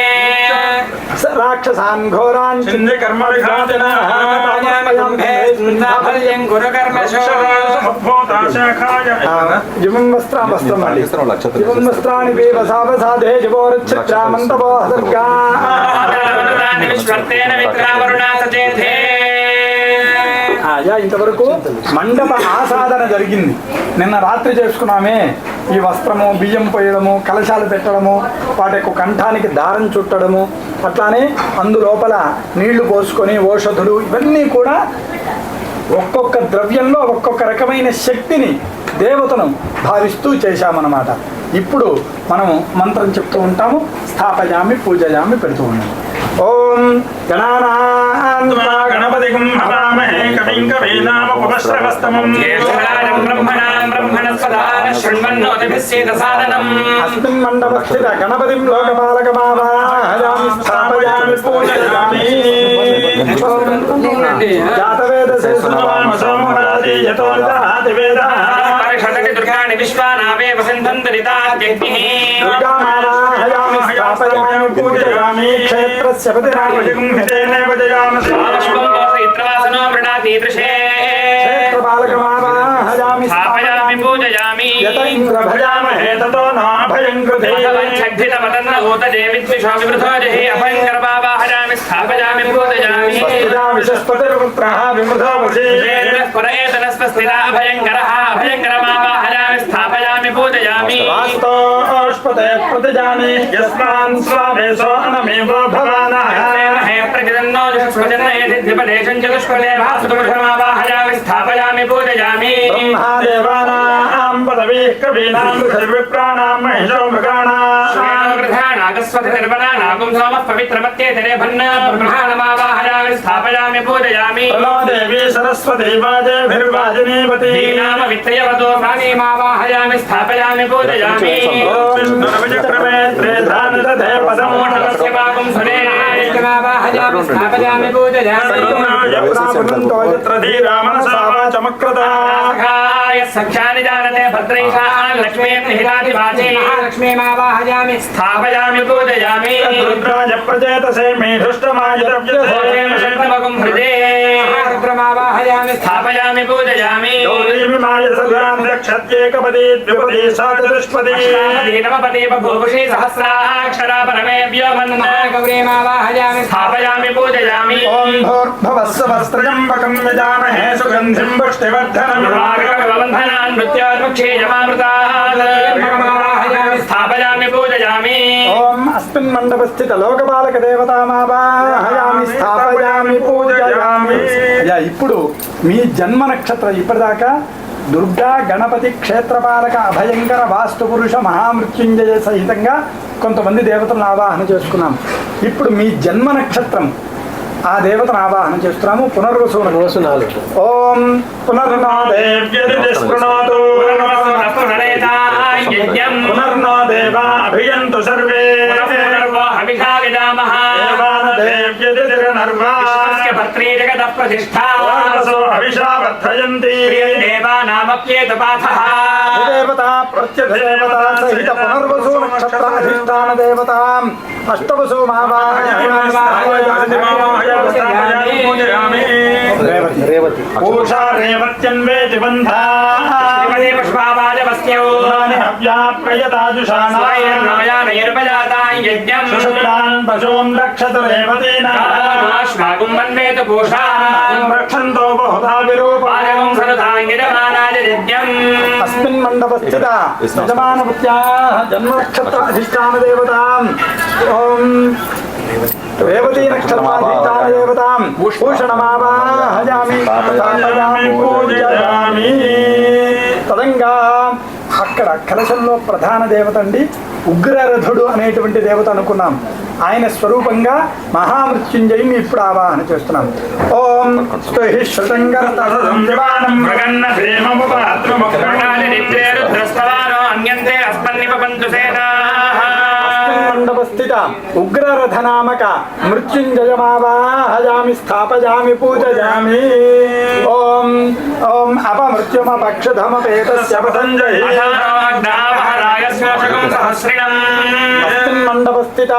రాక్షసాన్ ఘోరాన్ చింది కర్మ యువం వస్త్రం వస్త్రం అండి. యువం వస్త్రాన్ని వసావసాధే జవోరచ్చిత్రామంతవో హసర్గా ఇంతవరకు మండప ఆసాదన జరిగింది. నిన్న రాత్రి చేసుకున్నామే. ఈ వస్త్రము బియ్యం పోయడము కలశాలు పెట్టడము వాటి యొక్క కంఠానికి దారం చుట్టడము అట్లానే అందులోపల నీళ్లు పోసుకొని ఔషధులు ఇవన్నీ కూడా ఒక్కొక్క ద్రవ్యంలో ఒక్కొక్క రకమైన శక్తిని దేవతను భావిస్తూ చేశామన్నమాట. ఇప్పుడు మనము మంత్రం చెప్తూ ఉంటాము. స్థాపయామి పూజయామి పెడుతూ ఉన్నాము. ఓం గణపతిం హవామహే కవిం కవీనాముపశ్రవస్తమం అస్మిన్ మండపస్థిత గణపతిం లోకపాలకమావాహయామి స్థాపయామి పూజయామి. జాతవేదసే సునవామసోమరాది యతో దహాతి వేదః దుర్గాణి విశ్వానామే వసంతంతరితాగ్నిః దుర్గామావాహయామి స్థాపయామి పూజయామి. క్షేత్రస్య పతిరామజం హితేనైవ జయామసి ఇత్రవాసనో మృణాతి దృశే క్షేత్రపాలకమావాహయామి స్థాపయామి పూజయామి. యత ఇంద్ర భజామహే తతో నాభయం కృతే ఛగ్ధితమతన్న ఊతదే విద్విషో వివృధోజే అభయంకరమావాహయామి స్థాపయామి పూజయామి స్వస్తిదా విశస్పతిర్పుత్రః విమృధో వశే పురయేతనస్వస్తిదా అభయంకరః అభయంకరమావాహయామి స్థాపయామి పూజయామి వాస్తోష్పతే ప్రతిజాని యస్మాన్ స్వామేశో అనమేవో భవానః మహే ప్రతిదన్నో దుష్పజన్నయేధిపదేశం చతుష్పదే భాసుతుముఖమావాహయామి స్థాపయామి పూజయామి బ్రహ్మాదేవానాం పదవీః కవీనాం సర్వప్రాణాం మహిషో మృగాణాం నాగస్వతిర్వనానాగం సోమః పవిత్రమత్యేతరే భన్న బ్రహ్మాణమావాహయామి స్థాపయామి పూజయామి ప్రణో దేవీ సరస్వతీ వాజేభిర్వాజినీవతి నామ విత్రయవతో ప్రాణీమావాహయామి స్థాపయామి పూజయామి విష్ణుర్విచక్రమే త్రేధానిదధే పదమోఢస్య పాపం సురేణాయమావాహయామి స్థాపయామి పూజయామి ప్రాపురంతో యత్ర ధీరామనసా వాచమక్రతా సఖ్యాని జానతే భద్రైషాన్ లక్ష్మీర్నిహితాదివాచే మహాలక్ష్మీమావాహయామి స్థాపయామి పూజయామి రుద్రాయ ప్రచేతసే మే శంతమకం హృదే రుద్రమావాహయామి స్థాపయామి పూజయామి గౌరీమిమాయ సదాం రక్షత్యేకపదీ ద్విపదీ సాచతుష్పదీ నవపదే బభూషి సహస్రాక్షరా పరమే వ్యోమన్న గౌరీమావాహయామి స్థాపయామి పూజయామి ఓం భూర్భువస్సువస్త్రజంబకం యజామహే సుగంధిం పుష్టివర్ధనం బంధనాన్ మృత్యోర్ముక్షేయమామృతాద్ స్థాపయామి పూజయామి ఓం అస్మిన్ మండపస్థిత లోకపాలక దేవతామావాహయామి స్థాపయామి పూజయామి. ఇప్పుడు మీ జన్మ నక్షత్రం ఇప్పటిదాకా దుర్గా గణపతి క్షేత్రపాలక అభయంకర వాస్తు పురుష మహామృత్యుంజయ సహితంగా కొంతమంది దేవతలను ఆవాహన చేసుకున్నాం. ఇప్పుడు మీ జన్మ నక్షత్రం ఆ దేవతను ఆవాహన చేస్తున్నాము. పునర్వసు ఓం పునర్నో దేవ్యదిస్పృణోతు పునర్నో దేవా అభియంతు సర్వే భర్త్రీ జగత ప్రతిష్ఠా అభిషా వర్ధయంతి దేవానామప్యేత పాఠః దేవత ప్రత్యదేవత సహిత పునర్వసు నక్షత్ర అధిష్టాన దేవత అష్టవసు రేవతి పూషా రేవత్యన్వేతి బంధా పుష్పావాజవస్యౌ సుశుద్ధాన్ పశూన్ రక్షతు రేవతీనాం మన్వేత పూషాం రక్షంతో బహుధా విరూపాయం అస్మిన్ మండపస్థిత యజమానపుత్యాః జన్మనక్షత్ర అధిష్టాన దేవతాం ఓం రేవతీ నక్షత్రాధిష్టాన దేవతాం భూషణమావాహయామి స్థాపయామి పూజయామి. తదంగా అక్కడ కలశంలో ప్రధాన దేవత అండి ఉగ్రరథుడు అనేటువంటి దేవత అనుకున్నాం. ఆయన స్వరూపంగా మహామృత్యుంజయుని ఇప్పుడు ఆవాహన చేస్తున్నాం. ఓం స్తుహి శృతంగరతరం దివానం మృగన్న భీమముపాత్రముఖ్యాలినిత్యేరుద్రస్తవానో అన్యంతే అస్మన్నిపంతు సేనాః మండపస్థిత ఉగ్రరథనామక మృత్యుంజయమావాహయామి స్థాపయామి పూజయామి. ఓం ఓం అపమృత్యుమపక్షధమపేతస్య పతంజలి మండపస్థిత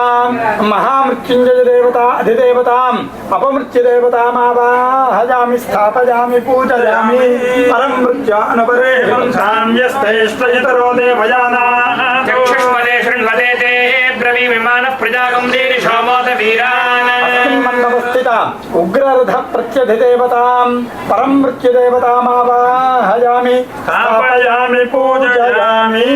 మహామృత్యుంజయ దేవత అధిదేవతాం అపమృత్యుదేవతామావాహయామి స్థాపయామి పూజయామి. పరం మృత్యు అనుపరేషం సామ్యస్తేష్టయితరో దేవయానాః చక్షుష్పదే శృణ్వదే తే బ్రవీమిమాన ప్రజాగం దేనిషోమోద వీరాన్ మండపస్థిత ఉగ్రరథ ప్రత్యధిదేవతాం పరం మృత్యుదేవతామావాహయామి స్థాపయామి పూజయామి.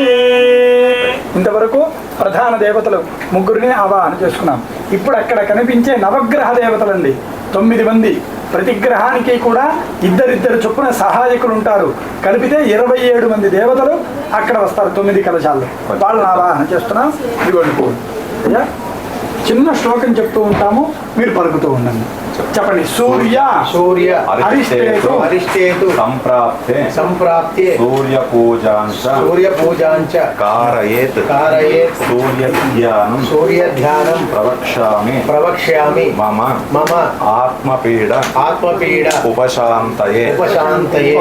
ఇంతవరకు ప్రధాన దేవతలు ముగ్గురిని ఆవాహన చేసుకున్నాం. ఇప్పుడు అక్కడ కనిపించే నవగ్రహ దేవతలండి 9 మంది. ప్రతి గ్రహానికి కూడా ఇద్దరిద్దరు చొప్పున సహాయకులు ఉంటారు. కలిపితే 27 మంది దేవతలు అక్కడ వస్తారు 9 కలశాల్లో. వాళ్ళని ఆవాహన చేస్తున్నాం. ఇదిగోండి పువ్వు. అయ్యా చిన్న శ్లోకం చెప్తూ ఉంటాము, మీరు పలుకుతూ ఉండండి. చెప్పండి. సూర్య సూర్య అరిష్టేతు అరిష్టేతు సంప్రాప్తే సూర్య పూజాంచ కారయేత్ సూర్య ధ్యానం ప్రవక్ష్యామి మమ ఆత్మపీడ ఉపశాంతయే.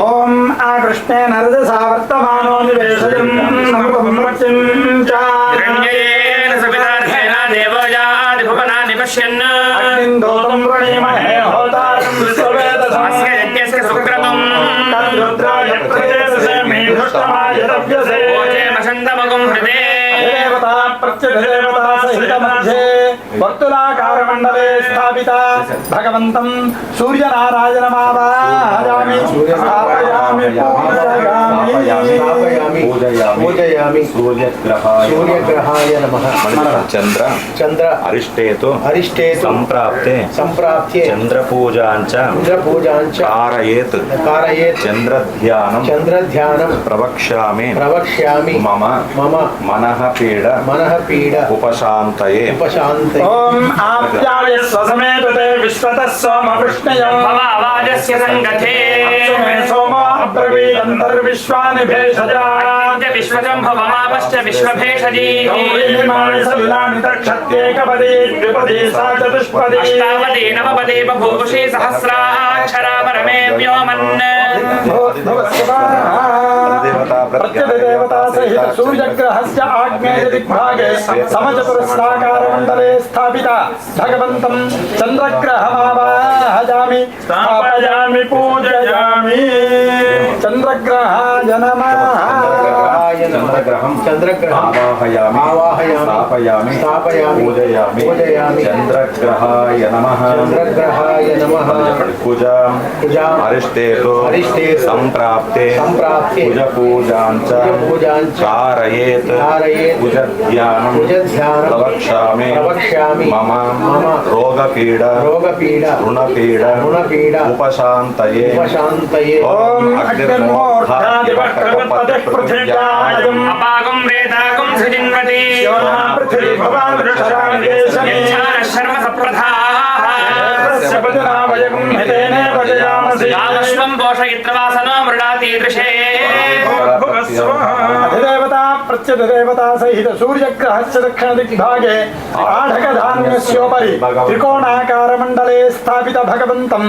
ఓం ఆ కృష్ణే నరదసా వర్తమానో నివేశయం నమృతం మృత్యుం చ హిరణ్యేన సవితార్థేన దేవయాది భువనాని పశ్యన్ అగ్నిందోతం వృణీమహే హోతారం విశ్వవేదసం అస్య యజ్ఞస్య సుక్రమం తద్రుద్రాయ ప్రచేతసే మే ధృష్టమాయ తవ్యసే प्रत्यदेवता सहित मध्ये वर्तुलाकार मंडले स्थापित भगवन्तं सूर्यनारायणमावाहयामि स्थापयामि पूजयामि सूर्यग्रहाय नमः चंद्र अरिष्टेतु संप्राप्ते चंद्रपूजाञ्च कारयेत् चंद्रध्यानं प्रवक्ष्यामि मम मनः पीड उपशान्तये ओम आप्याय स्वसमेतते विश्वतः सोम वृष्णयं भवावाजस्य संगते मे सोम अब्रवीदन्तर्विश्वानि भेषजा विश्वजं भवमापश्च विश्वभेषजी गौरीमाणि सलिलानि तक्षत्येकपदी द्विपदी सा चतुष्पदी अष्टावदी नवपदी बभूषि सहस्राक्षरा परमे व्योमन् प्रत्यदेवता सहित सूर्यग्रहस्य आग्नेय दिग्भागे समचतुरस्राकार मंडले स्थापिता भगवन्तं चन्द्रग्रहमावाहयामि स्थापयामि पूजयामि चन्द्रग्रहाय नमः आवाहयामि स्थापयामि पूजयामि चंद्रग्रहाय नमः पूजा अरिष्टेतु संप्राप्ते पूजाञ्च कारयेत् कुजध्यानं प्रवक्ष्यामि मम रोगपीड ऋणपीड उपशान्तये ओम अग्निर्मोर्धादिवक्रमपतिः पृथिव्यायम् अपागं वेदागं सृजिन्वति योना पृथिवी भवान् वृषराणिदेशमे यच्छानः शर्म सप्रथाः सपजना वयं हितेने भजयामसि यामश्वं पोषयित्रवासनो मृडाति दृशे अधिदेवता प्रत्यदेवता सहित सूर्यग्रहस्य दक्षिण दिग्भागे आढकधान्यस्योपरि त्रिकोणाकार मंडले स्थापित भगवन्तं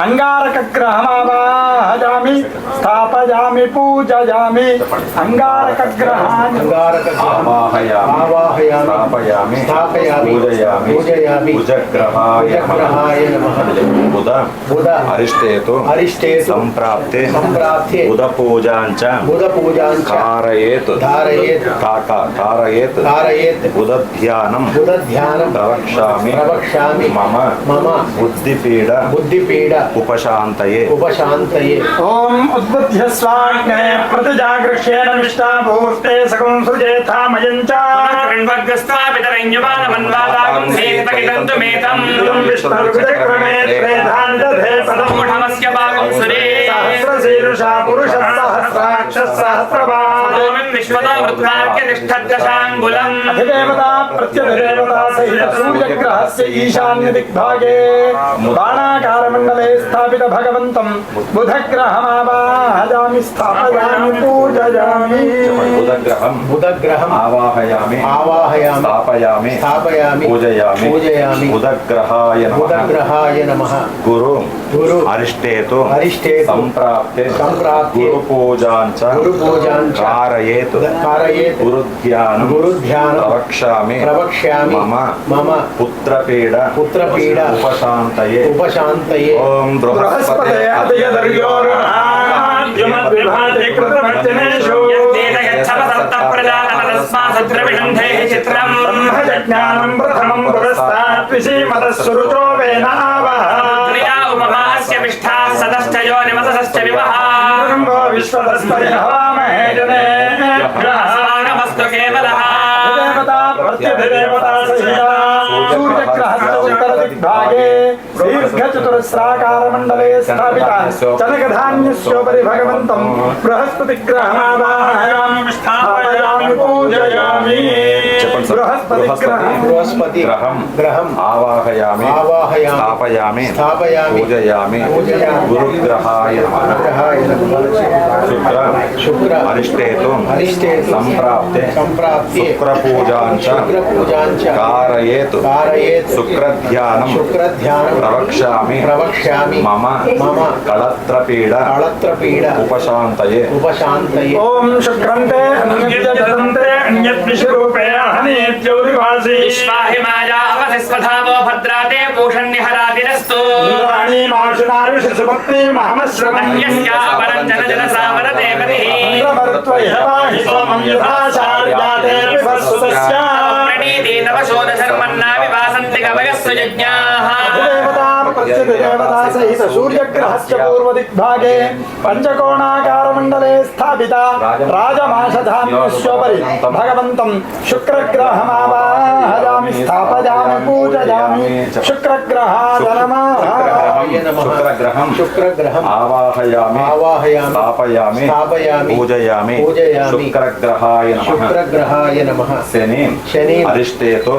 अंगारकग्रहमावाहयामि स्थापयामि पूजयामि अंगारकग्रहान् आवाहयामि स्थापयामि पूजयामि कुजग्रहाय नमः बुध अरिष्टेतु संप्राप्ते बुधपूजाञ्च कारयेत् बुधध्यानं प्रवक्ष्यामि मम बुद्धिपीड उपशान्तये ओम उद्बुद्ध्य स्वाग्ने प्रतिजागृष्येन विष्टाभूस्ते सकं सृजेथामयञ्च ृण्वग्रस्त्वापितरञ्जुवानमन्वादागं सेतकिदन्तु मेतं विष्णुर्विचक्रमे त्रेधानि दधे मूढमस्य भागं सुरे सहस्रशीर्षा पुरुषः सहस्राक्षः सहस्रपाद विश्वतो वृत्तार्क्यतिष्ठद्दशाङ्गुलम् अधिदेवता प्रत्यधिदेवता सहित सूर्यग्रहस्य ईशान्य दिग्भागे बाणाकार मंडले स्थापित भगवन्तं बुधग्रहमावाहयामि स्थापयामि पूजयामि बुधग्रहम् आवाहयामि स्थापयामि पूजयामि बुधग्रहाय नमः गुरु अरिष्टेतु संप्राप्ते गुरुपूजाञ्च कारयेत् गुरुध्यानं प्रवक्ष्यामि मम पुत्रपीड उपशान्तये ओम बृहस्पते अदयदर्योर्हाद्युमद्विभाति कृतमर्जनेषु ब्रह्मज्ञानं प्रथमं पुरस्तात् विषीमतः सुरुचो वेनावः विश्वतस्परिहवामहे जनेभ्यः केवलः देवता प्रत्यधिदेवता सहिता सूर्यग्रहस्य उत्तरदिग्भागे दीर्घचतुरस्राकार मंडले स्थापिता चनकधान्यस्योपरि भगवन्तं बृहस्पतिग्रहमावाहयामि स्थापयामि पूजयामि बृहस्पतिग्रहम् आवाहयामि स्थापयामि पूजयामि गुरुग्रहाय नमः शुक्र अरिष्टेतु संप्राप्ते शुक्रपूजाञ्च कारयेत् शुक्रध्यानं प्रवक्ष्यामि मम कलत्रपीड उपशान्तये ओम शुक्रन्ते अन्यद्यजन्ते अन्यद्विषरूपे अहनेत्यौरिवासी विश्वाहिमायावधिस्वधावो भद्राते पूषण्यहरातिरस्तु राणी मार्षणारिषुभक्ति महमश्रमण्यस्यापरं जनसावरते पतिः सोमं यथाचार्याते विभस्सुतस्य షోడశర్మన్నాపి వాసంతి కవయస్సు యజ్ఞాః దేవతా సహిత సూర్యగ్రహస్య పూర్వదిగ్భాగే పంచకోణాకారమండలే స్థాపిత రాజమాషధాన్యోపరి భగవంతం శుక్రగ్రహమావాహయామి స్థాపయామి పూజయామి శుక్రగ్రహాయ నమః శుక్రగ్రహం ఆవాహయామి స్థాపయామి పూజయామి శుక్రగ్రహాయ నమః శని అరిష్టేతో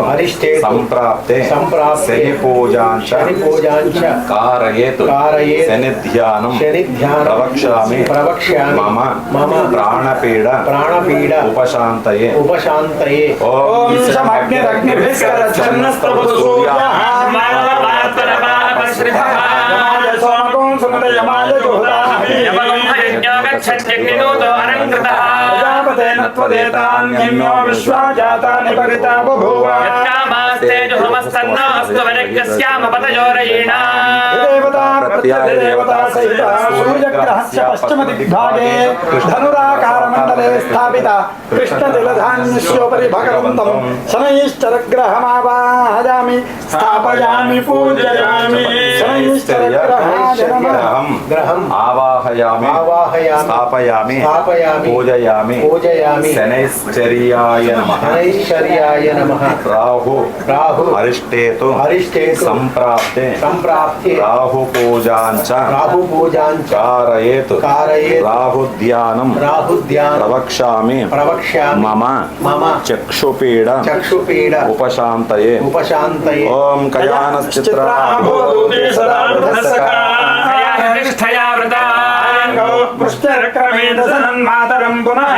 సంప్రాప్తే శని పూజాంచ कारयेतु शनिध्यानं प्रवक्ष्यामि मम प्राणपीड उपशान्तये ओम देवता सहित सूर्यग्रहस्य पश्चिमदिग्भागे धनुराकारमण्डले स्थापिता कृष्णजलधान्यस्योपरि भगवन्तं शनैश्चरग्रहमावाहयामि स्थापयामि पूजयामि ग्रहम् आवाहयामि स्थापयामि पूजयामि शनैश्चर्याय नमः राहु अरिष्टेतु संप्राप्ते राहु पूजांच कारयेतु राहुध्यानं प्रवक्ष्यामि मम चक्षुपीड उपशान्तये ओम कयानश्चित्राभूते सदा निष्ठया व्रता पुष्टरक्रमेण सन्मातरं पुनः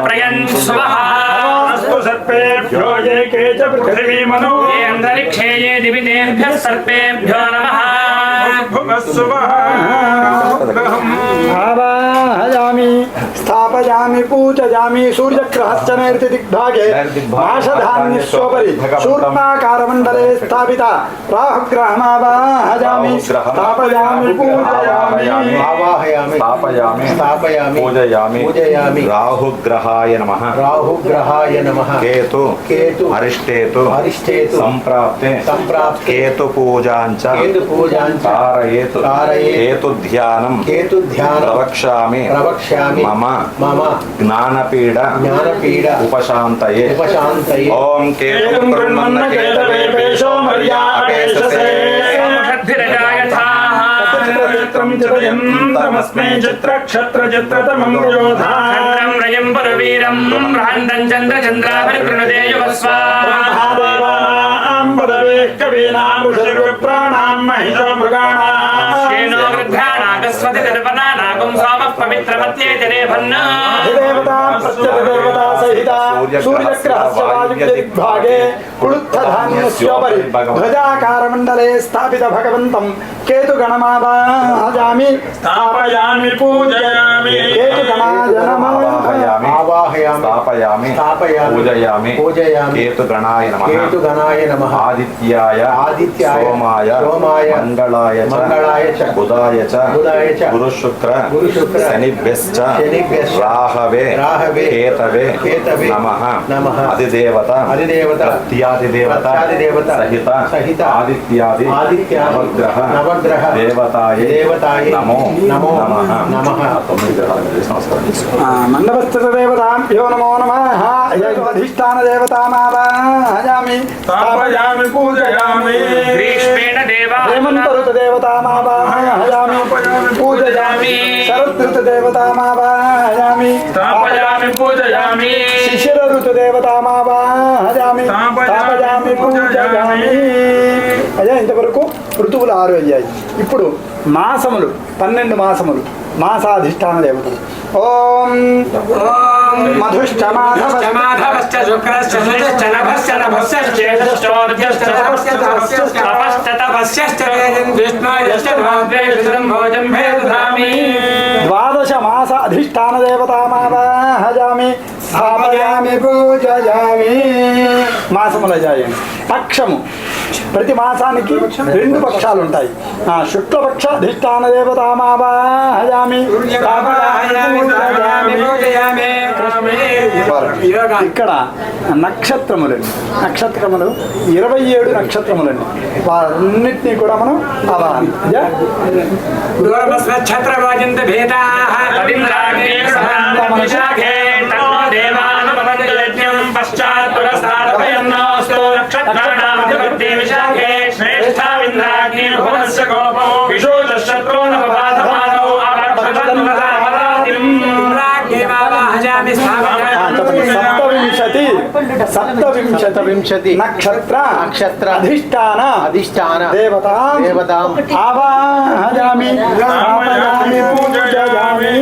प्रयन् स्वः अस्तु सर्पेभ्यो ये के च पृथिवी मनो ये अन्तरिक्षे ये दिवितेभ्यः सर्पेभ्यो नमः आवाहयामि स्थापयामि पूजयामि सूर्यग्रहस्य नैर्दिग्भागे माषधान्यस्योपरि शूर्णाकारमण्डले स्थापिता राहुग्रहमावाहयामि स्थापयामि पूजयामि स्थापयामि पूजयामि राहुग्रहाय नमः केतु अरिष्टेतु संप्राप्ते केतु पूजांच कारयेतु केतुध्यानं प्रवक्ष्यामि मम ज्ञानपीड उपशान्तये ओम केतुं कुर्मन्न केतवे पेशो मर्यापेशसे चित्रमस्मै चित्रक्षत्रचित्रतमं योधारं रयं परवीरं बृहन्तं चन्द्रचन्द्राभिर्गृणुते युवस्वाहादेवानां पदवे कवीनां ऋषिर्विप्राणां महिषो मृगाणां श्येनो वृद्धानागस्वति दर्पणानागुं सोमः पवित्रमत्येति रेभन्न देवता प्रत्यदेवता सहिता सूर्यग्रहस्य वायुव्यदिग्भागे कुलुत्थधान्यस्योपरि ध्वजाकारमण्डले स्थापित भगवन्तं केतुगणमावाहयामि स्थापयामि पूजयामि केतुगणाय नमः स्थापयामि पूजयामि केतुगणाय नमः आदित्याय सोमाय मंगलाय च बुधाय च गुरुशुक्र शनिभ्यश्च राहवे केतवे नमः अधिदेवता प्रत्यादिदेवता सहित आदित्यादि नवग्रह देवताय नमो नमः मंडपस्थित देवताभ्यो नमो नमः अधिष्ठान देवतामावाहयामि स्थापयामि पूजयामि ग्रीष्मेण देवा हेमंत ऋतु देवतामावाहयामि पूजयामि शरद ऋतु देवतामावाहयामि स्थापयामि पूजयामि शिशिर ऋतु देवतामावाहयाమి స్థాపయామి పూజయామి. అయ్యా ఇంతవరకు ఋతువులు 6 అయ్యాయి. ఇప్పుడు మాసములు 12 మాసములు మాసాధిష్టాన దేవతలు. ఓం మధుశ్చ మాధవశ్చ శుక్రశ్చ శుచశ్చ నభశ్చ నభశ్చ జ్యేష్ఠశ్చోర్ధ్యశ్చ తపశ్చ తపస్యశ్చ విష్ణుయశ్చ భోజం భోజం భేదధామి. ద్వాదశ మాస అధిష్టాన దేవతామావాహయామి స్థాపయామి పూజయామి. మాసముల జాయని పక్షము ప్రతి మాసానికి 2 పక్షాలు ఉంటాయి. శుక్లపక్ష అధిష్టాన దేవతామావాహయామి. ఇక్కడ నక్షత్రములండి, నక్షత్రములు 27 నక్షత్రములండి. వారన్నిటినీ కూడా మనం ఆవాహన సప్తవింశతి నక్షత్ర అధిష్టాన దేవతాం ఆవాహయామి పూజయామి.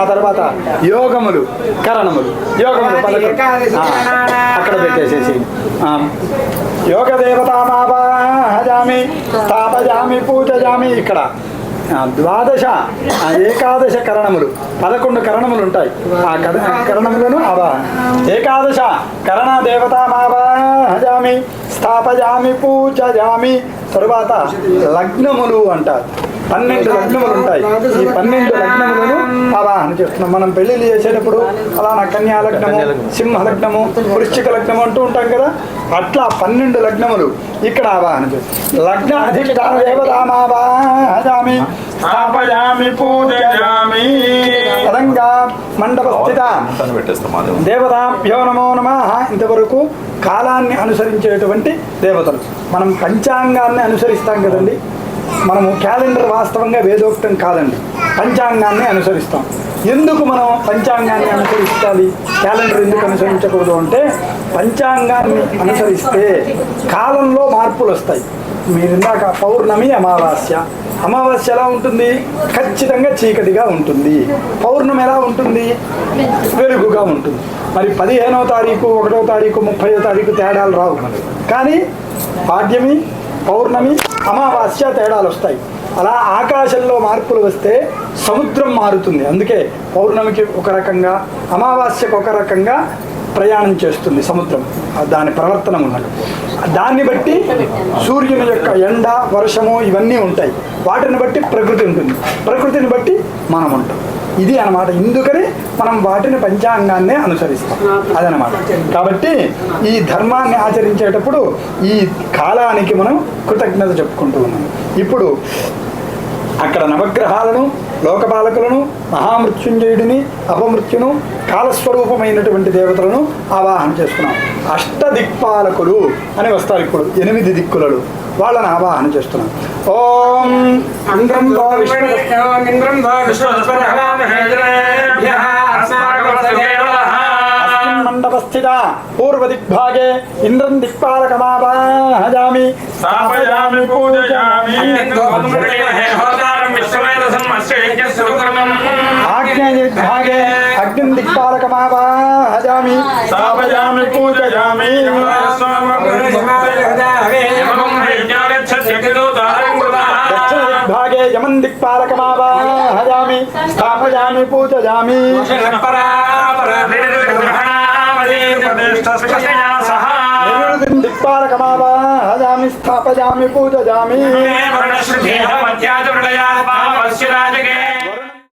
ఆ తర్వాత యోగములు కరణములు 11 అక్కడ పెట్టేసేసి యోగ దేవతామావాహయామి స్థాపయామి పూజయామి. ఇక్కడ 12 ఏకాదశ కరణములు 11 కరణములు ఉంటాయి. ఆ కరణములను ఆవాహన. ఏకాదశ కరణ దేవతామావాహయామి స్థాపయామి పూజయామి. తరువాత లగ్నములు అంటారు. 12 లగ్నములు ఉంటాయి. ఈ 12 లగ్నములను ఆవాహన చేస్తున్నాం. మనం పెళ్లిళ్ళు చేసేటప్పుడు అలానా కన్యా లగ్నము, సింహ లగ్నము, వృశ్చిక లగ్నము అంటూ ఉంటాం కదా. అట్లా 12 లగ్నములు ఇక్కడ ఆవాహన చేస్తాం. లగ్న అధిష్టాన దేవతామావాహయామి స్థాపయామి పూజయామి. పదంగా మండపస్థిత దేవతాభ్యో నమో నమః. ఇంతవరకు కాలాన్ని అనుసరించేటువంటి దేవతలు. మనం పంచాంగాన్ని అనుసరిస్తాం కదండి. మనము క్యాలెండర్ వాస్తవంగా వేదోక్తం కాదండి, పంచాంగాన్ని అనుసరిస్తాం. ఎందుకు మనం పంచాంగాన్ని అనుసరించాలి, క్యాలెండర్ ఎందుకు అనుసరించకూడదు అంటే, పంచాంగాన్ని అనుసరిస్తే కాలంలో మార్పులు వస్తాయి. మీరు ఇందాక పౌర్ణమి అమావాస్య, అమావాస్య ఎలా ఉంటుంది? ఖచ్చితంగా చీకటిగా ఉంటుంది. పౌర్ణమి ఎలా ఉంటుంది? వెలుగుగా ఉంటుంది. మరి 15వ తారీఖు, 1వ తారీఖు, 30వ తారీఖు తేడాలు రావు. కానీ పాడ్యమి, పౌర్ణమి, అమావాస్య తేడాలు వస్తాయి. అలా ఆకాశంలో మార్పులు వస్తే సముద్రం మారుతుంది. అందుకే పౌర్ణమికి ఒక రకంగా, అమావాస్యకు ఒక రకంగా ప్రయాణం చేస్తుంది సముద్రం. దాని ప్రవర్తన ఉన్నది. దాన్ని బట్టి సూర్యుని యొక్క ఎండ, వర్షము ఇవన్నీ ఉంటాయి. వాటిని బట్టి ప్రకృతి ఉంటుంది. ప్రకృతిని బట్టి మనం ఉంటాం. ఇది అన్నమాట. ఇందుకని మనం వాటిని పంచాంగాన్నే అనుసరిస్తాం. అదనమాట. కాబట్టి ఈ ధర్మాన్ని ఆచరించేటప్పుడు ఈ కాలానికి మనం కృతజ్ఞత చెప్పుకుంటూ ఉన్నాం. ఇప్పుడు అక్కడ నవగ్రహాలను, లోకపాలకులను, మహామృత్యుంజయుడిని, అపమృత్యును, కాలస్వరూపమైనటువంటి దేవతలను ఆవాహన చేసుకున్నాం. అష్టదిక్పాలకులు అని వస్తారు. ఇప్పుడు 8 దిక్కులలో వాళ్ళని ఆవాహన చేస్తున్నాం. ఓం ఇంద్రం మండపస్థిత పూర్వ దిగ్భాగే ఇంద్రం దిక్పాలకమావాహయామి స్థాపయామి పూజయామి. ఆగ్నేయ దిగ్భాగే అగ్ని దిక్పాలకమావాహయామి స్థాపయామి పూజయామి. దక్షిణ దిగ్భాగే యమం దిక్పాలకమావాహయామి స్థాపయామి పూజయామి. దిక్పాలకమావాహయామి స్థాపయామి పూజయామి.